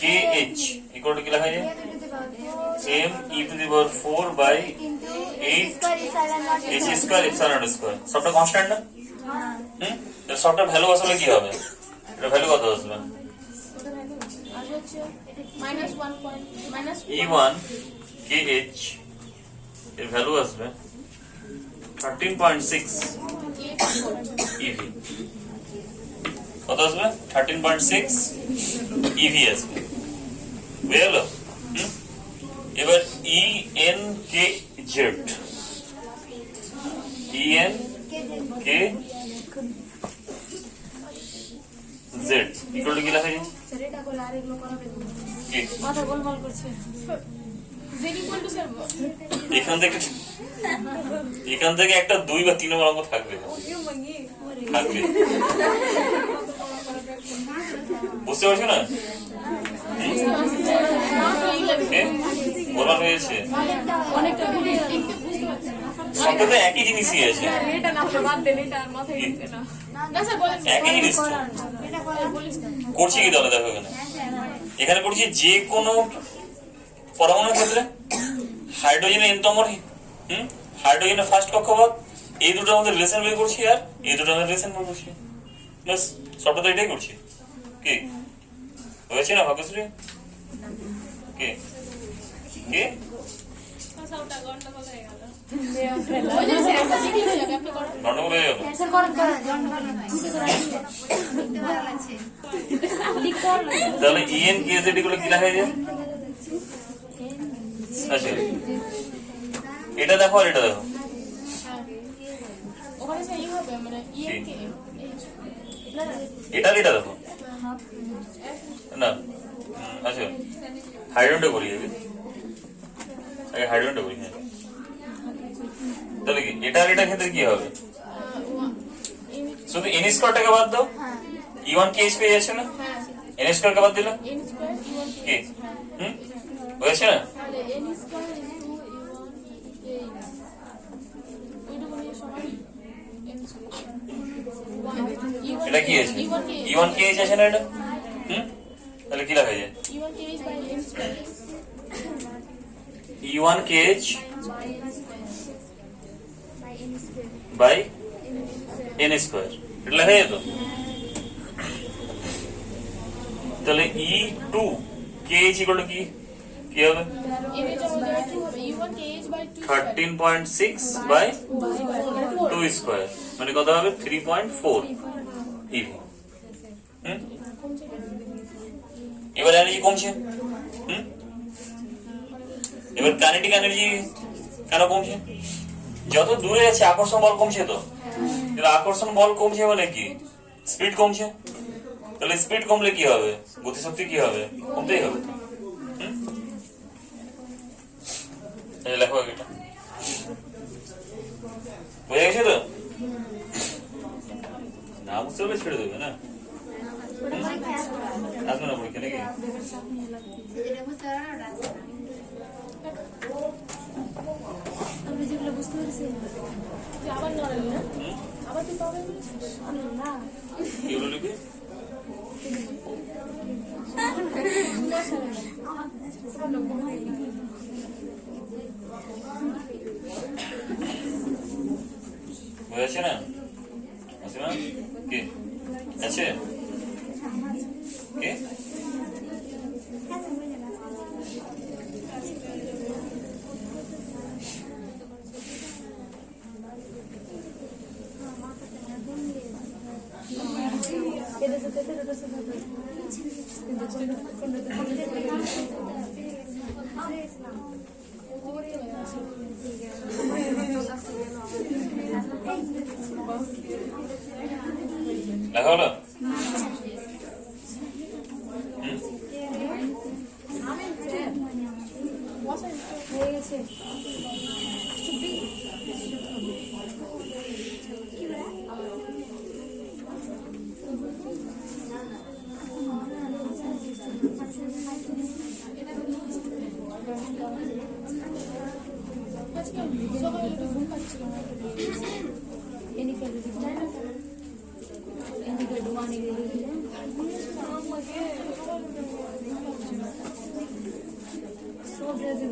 কে এইচ ইকুয়াল টু কি লেখা যায়? M E to the power 4 by 8 H square epsilon not square, সবটা কনস্ট্যান্ট না? সবটা ভ্যালু আসলে কি হবে? এটা ভ্যালু কত আসবে? E1 KH এর ভ্যালু আসবে 13.6 EV, কত আসবে? 13.6 EV আসবে, বুঝে গেল? এবার ENKZ ENKZ ইকুয়াল টু কি লেখা যায়? কি? এখান থেকে একটা 2 বা 3 নম্বর অঙ্ক থাকবে, থাকবে, বুঝতে পারছো না? বলা হয়েছে সবটা তো একই জিনিসই আছে, একই জিনিস তো। করছি কি তাহলে দেখো এখানে, এখানে করছি যে কোনো পরমাণুর ক্ষেত্রে হাইড্রোজেনের এনতম হাইড্রোজেনের ফার্স্ট কক্ষপথ, এই দুটোর মধ্যে রিলেশন বের করছি আর এই দুটোর মধ্যে রিলেশন বের করছি, বাস সবটা তো এটাই করছি। কি হয়েছে না ভাগ্যশ্রী? কি কি গন্ডগোল হয়ে গেল? তাহলে ইএন কেজেড গুলো কি লেখা যায়? আচ্ছা এটা দেখো আর এটা দেখো, এটা এটা দেখো না। আচ্ছা হাইড্রোজেনটা করি আগে, হাইড্রোজেনটা করি। হ্যাঁ তাহলে কি এটা আর এটার ক্ষেত্রে কি হবে? শুধু এন স্কোয়ারটাকে বাদ দাও, E1 KH পেয়ে যাচ্ছে না? এন স্কোয়ারকে বাদ দিলাম কি হয়েছে না? এটা কি আছে? E1 KH আছে না এটা? তাহলে কি লেখা যায়? E1 KH by N square, এটা লেখা যায় তো? তাহলে E2 KH ইকুয়াল টু কি হবে? 13.6 বাই 2 স্কোয়ার মানে কত হবে 3.4 ইভি। এবার এনার্জি কমছে। এবার কাইনেটিক এনার্জি কেন কমছে? যত দূরে আছে আকর্ষণ বল কমছে তো, আকর্ষণ বল কমছে মানে কি স্পিড কমছে, তাহলে স্পিড কমলে কি হবে, গতিশক্তি কি হবে, কমতেই হবে। লেখো এটা বুঝে গেছে তো, না বুঝতে হলে ছেড়ে দেবে না, আসবে না পরীক্ষা নাকি? আমি যেগুলো বুঝতে পেরেছি আবার নড়ালি না, আবার তুই পাবে না এগুলো লিখবি বুঝেছে না, আছে না কি আছে কি? লেখা হলো? হয়ে গেছে সকালে একটু ঘুম পাচ্ছিল না,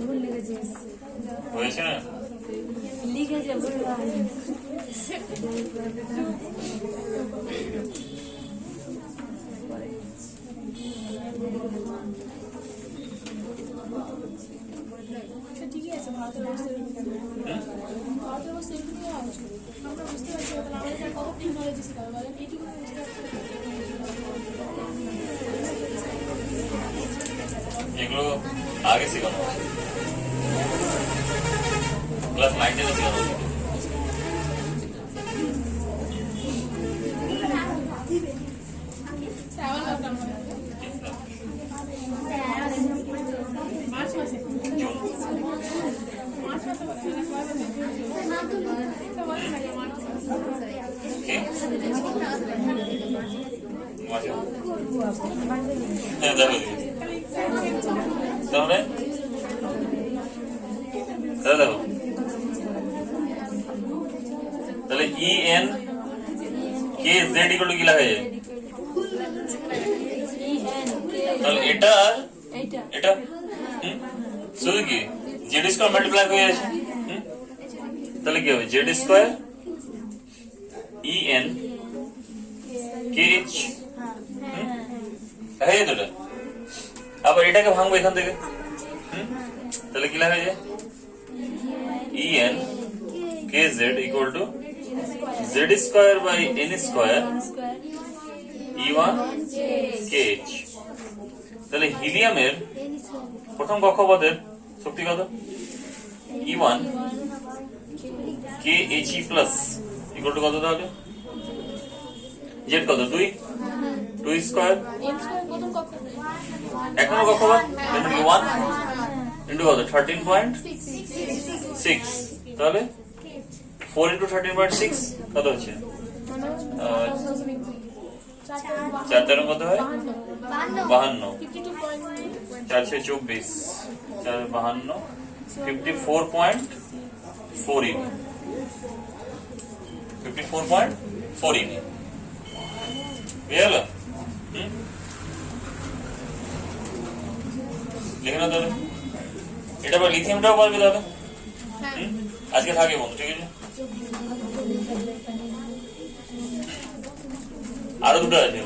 ভুল লেগেছে হয়েছে না? লিখেছে ভুল ঠিকই আছে। ভারতের অবস্থা ভারতের অবস্থা এরকম হওয়া উচিত। আমরা বুঝতে পারছি না, তাহলে আমাদের কত টেকনোলজি শেখাবে বলেন, এইটুকু বুঝতে পারছি না। এগুলো আগে শেখানো ক্লাস 9 থেকে শেখানো উচিত। আবার লকডাউন হবে মার্চ মাসে, মার্চ মাসে হ্যাঁ দেখো তাহলে দেখো তাহলে ই এন কে জেড ইকুয়াল টু কি লেখা যায়? তাহলে এটা আর এটা শুধু কি জেড স্কোয়ার মাল্টিপ্লাই হয়ে আছে, তাহলে কি হবে জেড স্কোয়ার ই এন কে এইচ, হ্যাঁ তো আবার এটাকে ভাঙবো এখান থেকে, তাহলে কি লেখা যায় ই এন কে Z equal to Z square by N square E one কে এইচ। তাহলে হিলিয়ামের প্রথম কক্ষপথের শক্তি কত? ই ওয়ান কে H E plus equal to কত? তাহলে জেড কত? 2 স্কোয়ার এখনো কক্ষপথ 1 ইন্টু কত? 13.6, তাহলে 4 ইন্টু 13.6 কত হচ্ছে? 4 তেরো কত হয়? 52, 4 6 24, 4 52, 54.4 ইবি, 54.4 ইবি বুঝে গেল? লিখে না তাহলে এটা আবার লিথিয়ামটাও পারবে তাহলে। আজকে থাকে বন্ধু, ঠিক আছে? আরো দুটো আছে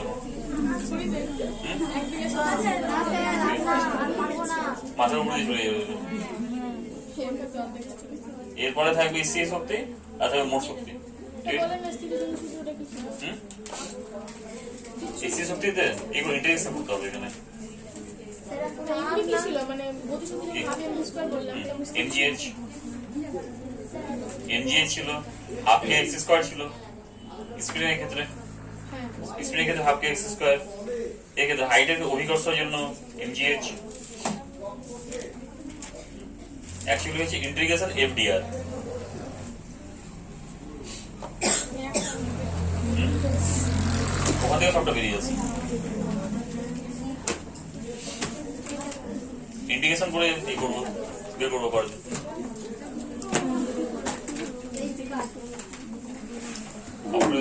মাথার উপরে চলে যাবে। এরপরে থাকবে স্থির শক্তি আর থাকবে মোট শক্তি। বলেন না স্থিতিশীল সূত্রটা কি ছিল? এসি শক্তিতে এগুলো ইন্টিগ্রেশন করতে হবে এখানে। এগুলি কি ছিল মানে গতিশক্তি যখন ভাবে আমি স্কয়ার বললাম এটা বুঝতে এমজিএইচ ছিল, হাফ কে এক্স স্কয়ার ছিল স্পিনের ক্ষেত্রে। হ্যাঁ স্পিনের ক্ষেত্রে হাফ কে এক্স স্কয়ার, এই ক্ষেত্রে হাইটের অভিকর্ষের জন্য এমজিএইচ। অ্যাকচুয়ালি হচ্ছে ইন্টিগ্রেশন এফডিআর। ওখান থেকে সবটা বেরিয়ে যাচ্ছে। ইন্টিগ্রেশন করে এই করবো, বের করবো পরে। তারপরে